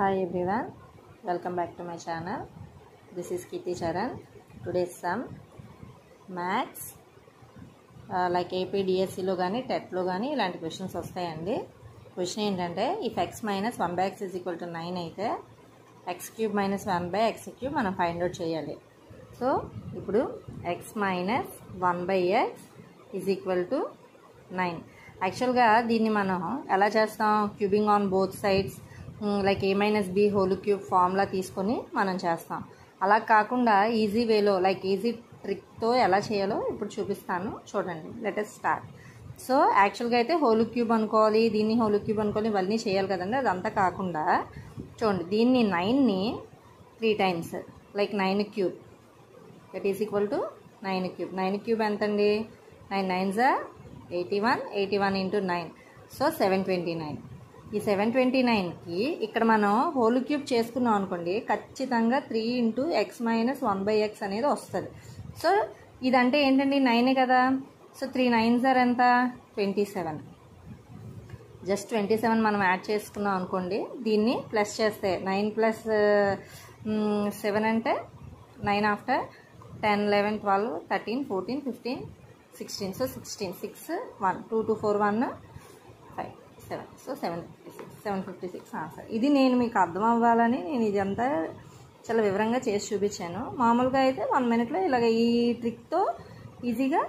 Hi everyone, welcome back to my channel. This is Kirti Charan. Today's sum maths like AP DSC లో గాని TET లో గాని ఇలాంటి questions వస్తాయండి. Question ఏంటంటే if x minus 1 by x is equal to 9 అయితే x cube minus 1 by x cube మనం find out చేయాలి. సో ఇప్పుడు x minus 1 by x is equal to 9. యాక్చువల్గా దీన్ని మనం ఎలా చేస్తాం, cubing on both sides like a minus b whole cube formula తీసుకొని మనం చేస్తాం. అలా కాకుండా ఈజీ వేలో లైక్ ఈజీ ట్రిక్తో ఎలా చేయాలో ఇప్పుడు చూపిస్తాను, చూడండి. Let us start. సో యాక్చువల్గా అయితే హోల్ క్యూబ్ అనుకోవాలి, దీన్ని హోల్ క్యూబ్ అనుకోవాలి, ఇవన్నీ చేయాలి కదండి. అదంతా కాకుండా చూడండి, దీన్ని 9ని 3 times like 9 cube that is equal to 9 cube. 9 cube ఎంతండి? 9 9s are 81, 81 into 9, సో 729. ఈ 729కి ఇక్కడ మనం హోల్ క్యూబ్ చేసుకున్నాం అనుకోండి, ఖచ్చితంగా 3 into x minus 1 by x అనేది వస్తుంది. సో ఇదంటే ఏంటండి, 9 కదా. సో 3 9s are ఎంత? 27. జస్ట్ 27 మనం యాడ్ చేసుకున్నాం అనుకోండి, దీన్ని ప్లస్ చేస్తే 9 plus 7 అంటే 9 ఆఫ్టర్ 10 11 12 13 14 15 16. సో 16 6 1 2 2 4 1 5 7. So 756 answer. ఇది నేను మీకు అర్థం అవ్వాలని నేను ఇదంతా చాలా వివరంగా చేసి చూపించాను. మామూలుగా అయితే 1 minute ఇలాగ ఈ ట్రిక్తో ఈజీగా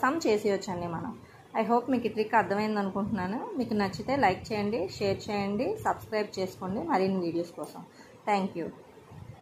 సమ్ చేసేయచ్చండి మనం. ఐ హోప్ మీకు ఈ ట్రిక్ అర్థమైంది అనుకుంటున్నాను. మీకు నచ్చితే లైక్ చేయండి, షేర్ చేయండి, సబ్స్క్రైబ్ చేసుకోండి మరిన్ని వీడియోస్ కోసం. Thank you.